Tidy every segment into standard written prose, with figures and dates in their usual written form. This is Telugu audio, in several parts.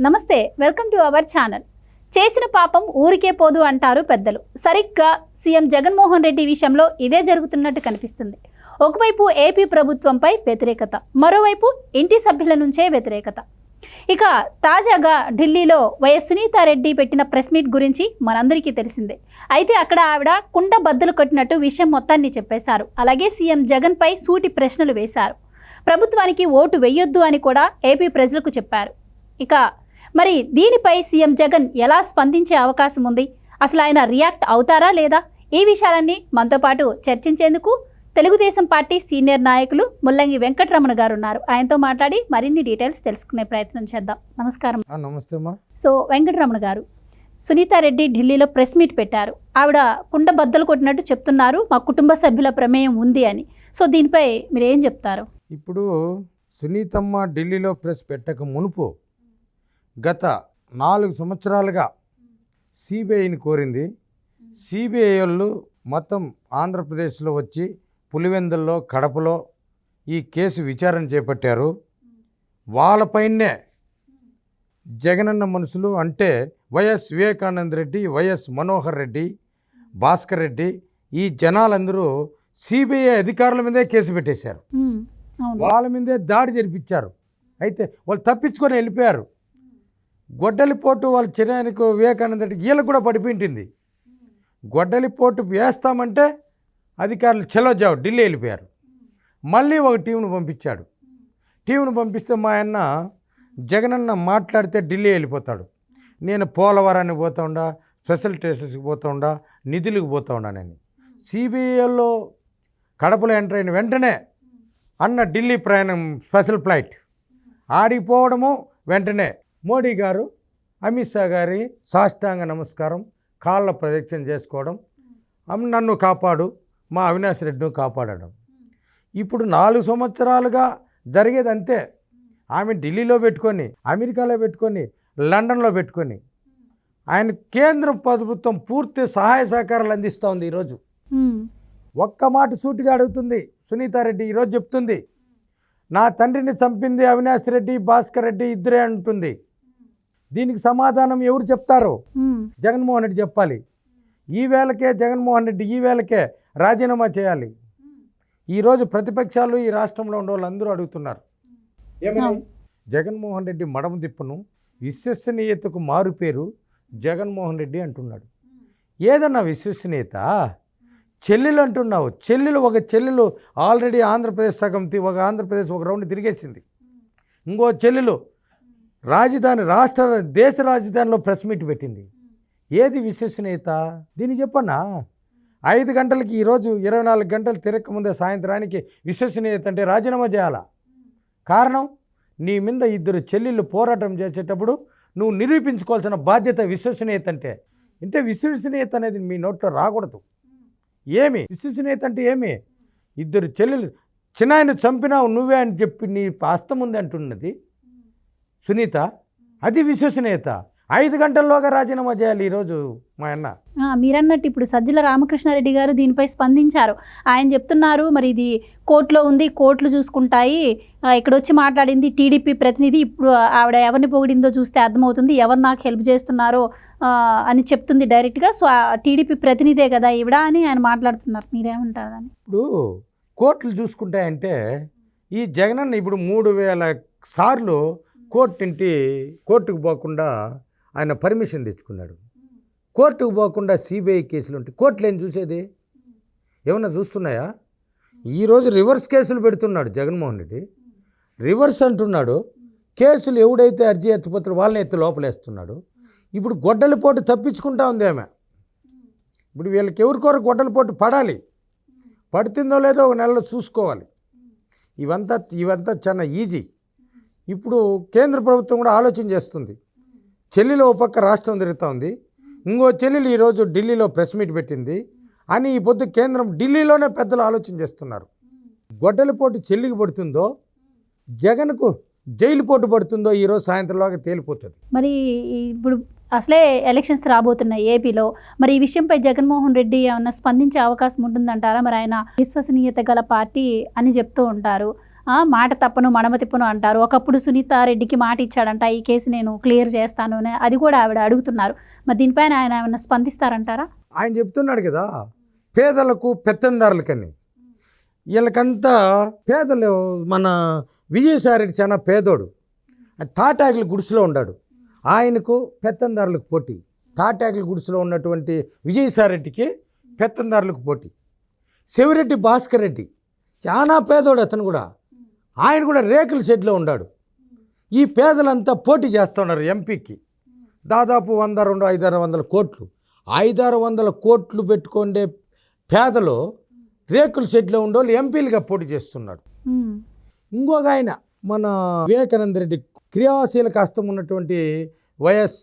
నమస్తే, వెల్కమ్ టు అవర్ ఛానల్. చేసిన పాపం ఊరికే పోదు అంటారు పెద్దలు. సరిగ్గా సీఎం జగన్మోహన్ రెడ్డి విషయంలో ఇదే జరుగుతున్నట్టు కనిపిస్తుంది. ఒకవైపు ఏపీ ప్రభుత్వంపై వ్యతిరేకత, మరోవైపు ఇంటి సభ్యుల నుంచే వ్యతిరేకత. ఇక తాజాగా ఢిల్లీలో వైఎస్ సునీతారెడ్డి పెట్టిన ప్రెస్ మీట్ గురించి మనందరికీ తెలిసిందే. అయితే అక్కడ ఆవిడ కుండ బద్దలు కొట్టినట్టు విషయం మొత్తాన్ని చెప్పేశారు. అలాగే సీఎం జగన్పై సూటి ప్రశ్నలు వేశారు. ప్రభుత్వానికి ఓటు వేయొద్దు అని కూడా ఏపీ ప్రజలకు చెప్పారు. ఇక మరి దీనిపై సీఎం జగన్ ఎలా స్పందించే అవకాశం ఉంది? అసలు ఆయన రియాక్ట్ అవుతారా లేదా? ఈ విషయాలన్నీ మనతో పాటు చర్చించేందుకు తెలుగుదేశం పార్టీ సీనియర్ నాయకులు ముల్లంగి వెంకటరమణ గారు ఉన్నారు. ఆయనతో మాట్లాడి మరిన్ని డీటెయిల్స్ తెలుసుకునే ప్రయత్నం చేద్దాం. నమస్కారం. నమస్తే అమ్మా. సో వెంకటరమణ గారు, సునీతారెడ్డి ఢిల్లీలో ప్రెస్ మీట్ పెట్టారు. ఆవిడ కుండ బద్దలు కొట్టినట్టు చెప్తున్నారు, మా కుటుంబ సభ్యుల ప్రమేయం ఉంది అని. సో దీనిపై మీరు ఏం చెప్తారు? ఇప్పుడు సునీతమ్మ ఢిల్లీలో ప్రెస్ పెట్టక మునుపు గత 4 సంవత్సరాలుగా సిబిఐని కోరింది. సిబిఐ వాళ్ళు మొత్తం ఆంధ్రప్రదేశ్లో వచ్చి పులివెందుల్లో, కడపలో ఈ కేసు విచారణ చేపట్టారు. వాళ్ళపైనే జగనన్న మనుషులు అంటే వైఎస్ వివేకానంద రెడ్డి, వైఎస్ మనోహర్ రెడ్డి, భాస్కర్ రెడ్డి, ఈ జనాలందరూ సిబిఐ అధికారుల మీదే కేసు పెట్టేశారు. వాళ్ళ మీదే దాడి జరిపించారు. అయితే వాళ్ళు తప్పించుకొని వెళ్ళిపోయారు. గొడ్డలిపోటు వాళ్ళ చిరానికి వివేకానంద రెడ్డి వీళ్ళకు కూడా పడిపోయింటుంది. గొడ్డలిపోటు వేస్తామంటే అధికారులు చెలోజావు ఢిల్లీ వెళ్ళిపోయారు. మళ్ళీ ఒక టీంను పంపించాడు. టీంను పంపిస్తే మా అన్న జగనన్న మాట్లాడితే ఢిల్లీ వెళ్ళిపోతాడు. నేను పోలవరానికి పోతా ఉండా, స్పెషల్ స్టేషన్స్కి పోతా ఉండా, నిధులకు పోతా ఉన్నానని సిబిఐలో కడపలో ఎంటర్ అయిన వెంటనే అన్న ఢిల్లీ ప్రయాణం స్పెషల్ ఫ్లైట్ ఆడిపోవడము. వెంటనే మోడీ గారు అమిత్ షా గారి సాష్టాంగ నమస్కారం, కాళ్ళ ప్రదక్షిణ చేసుకోవడం, నన్ను కాపాడు, మా అవినాష్ రెడ్డిని కాపాడడం. ఇప్పుడు 4 సంవత్సరాలుగా జరిగేది అంతే. ఆమె ఢిల్లీలో పెట్టుకొని, అమెరికాలో పెట్టుకొని, లండన్లో పెట్టుకొని ఆయన కేంద్ర ప్రభుత్వం పూర్తి సహాయ సహకారాలు అందిస్తూ ఉంది. ఈరోజు ఒక్క మాట సూటిగా అడుగుతుంది సునీతారెడ్డి. ఈరోజు చెప్తుంది, నా తండ్రిని చంపింది అవినాష్ రెడ్డి, భాస్కర్ రెడ్డి ఇద్దరే అంటుంది. దీనికి సమాధానం ఎవరు చెప్తారు? జగన్మోహన్ రెడ్డి చెప్పాలి. ఈ వేళకే జగన్మోహన్ రెడ్డి ఈ వేళకే రాజీనామా చేయాలి. ఈరోజు ప్రతిపక్షాలు ఈ రాష్ట్రంలో ఉండే వాళ్ళందరూ అడుగుతున్నారు, ఏమని? జగన్మోహన్ రెడ్డి మడమ దిప్పును విశ్వసనీయతకు మారు పేరు జగన్మోహన్ రెడ్డి అంటున్నాడు. ఏదన్నా విశ్వసనీయత? చెల్లెలు అంటున్నావు. ఒక చెల్లెలు ఆల్రెడీ ఆంధ్రప్రదేశ్ సగం ఒక ఆంధ్రప్రదేశ్ ఒక రౌండ్ తిరిగేసింది. ఇంకో చెల్లెలు దేశ రాజధానిలో ప్రెస్ మీట్ పెట్టింది. ఏది విశ్వసనీయత? దీన్ని చెప్పన్నా. 5 గంటలకి ఈరోజు 24 గంటలు తిరగక ముందే సాయంత్రానికి విశ్వసనీయత అంటే రాజీనామా చేయాలా? కారణం, నీ మీద 2 చెల్లెళ్ళు పోరాటం చేసేటప్పుడు నువ్వు నిరూపించుకోవాల్సిన బాధ్యత విశ్వసనీయత అంటే విశ్వసనీయత అనేది మీ నోట్లో రాకూడదు. ఏమి విశ్వసనీయత అంటే ఏమి? 2 చెల్లెలు, చిన్నాయన చంపినావు నువ్వే అని చెప్పి నీ హస్తం ఉంది అంటున్నది సునీత. అది విశ్వసనీయత? 5 గంటల్లోగా రాజీనామా చేయాలి ఈరోజు మా అన్న. మీరన్నట్టు ఇప్పుడు సజ్జల రామకృష్ణారెడ్డి గారు దీనిపై స్పందించారు. ఆయన చెప్తున్నారు, మరి ఇది కోర్టులో ఉంది, కోర్టులు చూసుకుంటాయి. ఇక్కడ వచ్చి మాట్లాడింది టీడీపీ ప్రతినిధి. ఇప్పుడు ఆవిడ ఎవరిని పొగిడిందో చూస్తే అర్థమవుతుంది, ఎవరు నాకు హెల్ప్ చేస్తున్నారో అని చెప్తుంది డైరెక్ట్గా. సో టీడీపీ ప్రతినిధే కదా ఈవిడ అని ఆయన మాట్లాడుతున్నారు. మీరేమంటారు అని? ఇప్పుడు కోర్టులు చూసుకుంటాయంటే ఈ జగనన్న ఇప్పుడు 3000 సార్లు కోర్టుకు పోకుండా ఆయన పర్మిషన్ తెచ్చుకున్నాడు. కోర్టుకు పోకుండా సిబిఐ కేసులు ఉంటాయి. కోర్టులు ఏం చూసేది? ఏమన్నా చూస్తున్నాయా? ఈరోజు రివర్స్ కేసులు పెడుతున్నాడు జగన్మోహన్ రెడ్డి. రివర్స్ అంటున్నాడు. కేసులు ఎవడైతే అర్జీ ఎత్తిపోతాడో వాళ్ళని ఎత్తి లోపలేస్తున్నాడు. ఇప్పుడు గొడ్డలిపోటు తప్పించుకుంటా ఉంది ఆమె. ఇప్పుడు వీళ్ళకి ఎవరికొరకు గొడ్డలిపోటు పడాలి, పడుతుందో లేదో ఒక నెలలో చూసుకోవాలి. ఇవంతా చాలా ఈజీ. ఇప్పుడు కేంద్ర ప్రభుత్వం కూడా ఆలోచన చేస్తుంది. చెల్లెలు ఒక పక్క రాష్ట్రం తిరుగుతూ ఉంది, ఇంకో చెల్లెలు ఈరోజు ఢిల్లీలో ప్రెస్ మీట్ పెట్టింది అని ఈ పొద్దు కేంద్రం ఢిల్లీలోనే పెద్దలు ఆలోచన చేస్తున్నారు. గొడ్డలిపోటు చెల్లికి పడుతుందో, జగన్కు జైలు పోటు పడుతుందో ఈరోజు సాయంత్రంలోగా తేలిపోతుంది. మరి ఇప్పుడు అసలే ఎలక్షన్స్ రాబోతున్నాయి ఏపీలో. మరి ఈ విషయంపై జగన్మోహన్ రెడ్డి ఏమన్నా స్పందించే అవకాశం ఉంటుందంటారా? మరి ఆయన విశ్వసనీయత గల పార్టీ అని చెప్తూ ఉంటారు. మాట తప్పను మడమ తిప్పను అంటారు. ఒకప్పుడు సునీతారెడ్డికి మాట ఇచ్చాడంట, ఈ కేసు నేను క్లియర్ చేస్తాను అని, అది కూడా ఆవిడ అడుగుతున్నారు. మరి దీనిపైన ఆయన ఏమైనా స్పందిస్తారంటారా? ఆయన చెప్తున్నాడు కదా, పేదలకు పెత్తందారులకని. వీళ్ళకంతా పేదలు. మన విజయసాయిరెడ్డి చాలా పేదోడు, తాటాకుల గుడిసెలో ఉన్నాడు. ఆయనకు పెత్తందారులకు పోటీ. తాటాకుల గుడిసెలో ఉన్నటువంటి విజయసాయిరెడ్డికి పెత్తందారులకు పోటీ. శివరెడ్డి భాస్కర్ రెడ్డి చాలా పేదోడు, అతను కూడా. ఆయన కూడా రేకుల షెడ్లో ఉన్నాడు. ఈ పేదలంతా పోటీ చేస్తున్నారు ఎంపీకి. దాదాపు 100, 200, 500 కోట్లు 500 కోట్లు పెట్టుకుండే పేదలు రేకుల షెడ్లో ఉండేవాళ్ళు ఎంపీలుగా పోటీ చేస్తున్నాడు. ఇంకొక ఆయన మన వివేకానంద రెడ్డి, క్రియాశీలక హస్తం ఉన్నటువంటి వైఎస్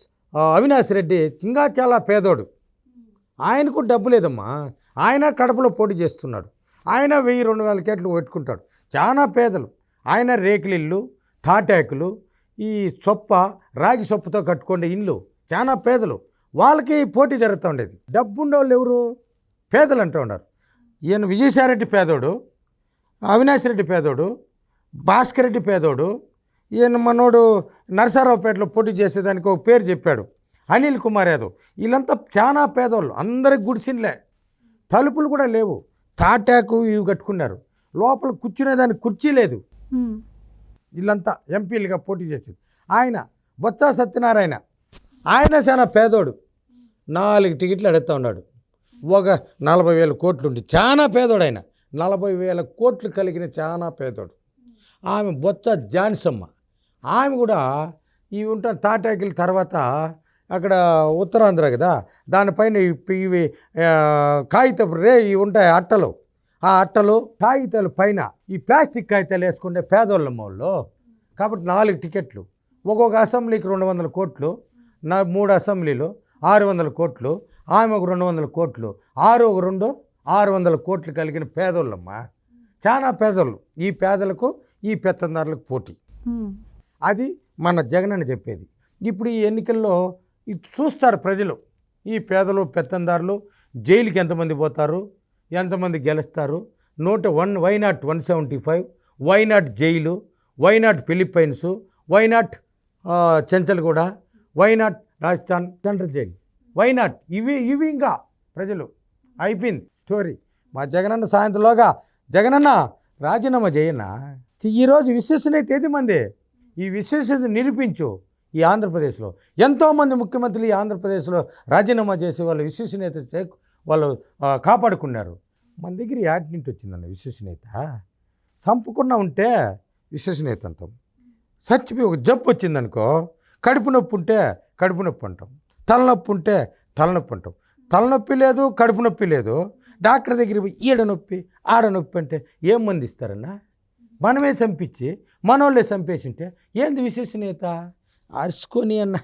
అవినాష్ రెడ్డి ఇంకా చాలా పేదోడు. ఆయనకు డబ్బు లేదమ్మా, ఆయన కడపలో పోటీ చేస్తున్నాడు. ఆయన 1000-2000 కోట్లు పెట్టుకుంటాడు. చాలా పేదలు. ఆయన రేకులిల్లు, తాటాకులు, ఈ సొప్ప, రాగి సొప్పతో కట్టుకునే ఇల్లు, చాలా పేదలు. వాళ్ళకి పోటీ జరుగుతూ ఉండేది. డబ్బు ఉండేవాళ్ళు ఎవరు? పేదలు అంటూ ఉన్నారు. ఈయన విజయసాయిరెడ్డి పేదోడు, అవినాష్ రెడ్డి పేదోడు, భాస్కర్ రెడ్డి పేదోడు. ఈయన మనోడు నరసరావుపేటలో పోటీ చేసేదానికి ఒక పేరు చెప్పాడు, అనిల్ కుమార్ యాదవ్. వీళ్ళంతా చాలా పేదోళ్ళు. అందరికి గుడిసిన్లే, తలుపులు కూడా లేవు, తాటాకు ఇవి కట్టుకున్నారు. లోపల కూర్చునేదానికి కుర్చీ లేదు. వీళ్ళంతా ఎంపీలుగా పోటీ చేసింది. ఆయన బొత్స సత్యనారాయణ, ఆయన చాలా పేదోడు. 4 టికెట్లు అడుగుతూ ఉన్నాడు. ఒక 40,000 కోట్లు ఉండి చాలా పేదోడు ఆయన. 40,000 కోట్లు కలిగిన చాలా పేదోడు. ఆమె బొత్స జాన్సమ్మ, ఆమె కూడా ఇవి ఉంటాయి తాటాకుల తర్వాత అక్కడ ఉత్తరాంధ్ర కదా, దానిపైన ఇవి కాగితపు ఇవి ఉంటాయి అట్టలు. ఆ అట్టలు కాగితాల పైన ఈ ప్లాస్టిక్ కాగితాలు వేసుకుంటే పేదోళ్ళమ్మ వాళ్ళు. కాబట్టి 4 టికెట్లు, ఒక్కొక్క అసెంబ్లీకి 200 కోట్లు, 3 అసెంబ్లీలు 600 కోట్లు, ఆమె ఒక 200 కోట్లు, 6 ఒక 2 600 కోట్లు కలిగిన పేదోళ్ళమ్మ, చాలా పేదోళ్ళు. ఈ పేదలకు ఈ పెత్తందారులకు పోటీ. అది మన జగనన్న చెప్పేది. ఇప్పుడు ఈ ఎన్నికల్లో ఇది చూస్తారు ప్రజలు. ఈ పేదలు పెత్తందారులు జైలుకి ఎంతమంది పోతారు, ఎంతమంది గెలుస్తారు. 101 why not 175, why not jail, why not Philippines, why not Chanchalguda, why not Rajasthan central jail, why not ఇవి ఇంకా ప్రజలు అయిపోయింది స్టోరీ. మా జగనన్న సాయంత్రంలోగా జగనన్న రాజీనామా చేయన్నా. ఈరోజు విశ్వసనీయత ఏది మంది? ఈ విశ్వసనీయత నిరూపించు. ఈ ఆంధ్రప్రదేశ్లో ఎంతోమంది ముఖ్యమంత్రులు ఈ ఆంధ్రప్రదేశ్లో రాజీనామా చేసి వాళ్ళ విశ్వసనీయత వాళ్ళు కాపాడుకున్నారు. మన దగ్గర యాడ్ నుంచి వచ్చిందన్న విశ్వసనీయత. సంపకుండా ఉంటే విశ్వసనీయత అంటాం. చచ్చిపోయి ఒక జబ్బు వచ్చిందనుకో, కడుపు నొప్పి ఉంటే కడుపు నొప్పి అంటాం, తలనొప్పి ఉంటే తలనొప్పి అంటాం. తలనొప్పి లేదు, కడుపు నొప్పి లేదు, డాక్టర్ దగ్గర పోయి ఈడ నొప్పి ఆడ నొప్పి అంటే ఏం మంది ఇస్తారన్నా? మనమే చంపించి మనోళ్ళే చంపేసింటే ఏంది విశ్వసనీయత? అరుచుకొని అన్న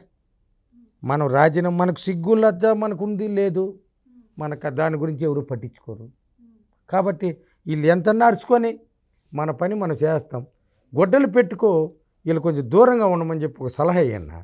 మనం రాజీనామా, మనకు సిగ్గు లజ్జ మనకు ఉంది లేదు, మనకు దాని గురించి ఎవరు పట్టించుకోరు. కాబట్టి వీళ్ళు ఎంతన్నా అరుచుకొని మన పని మనం చేస్తాం. గొడ్డలు పెట్టుకో, వీళ్ళు కొంచెం దూరంగా ఉండమని చెప్పి ఒక సలహా అయ్యన్నా.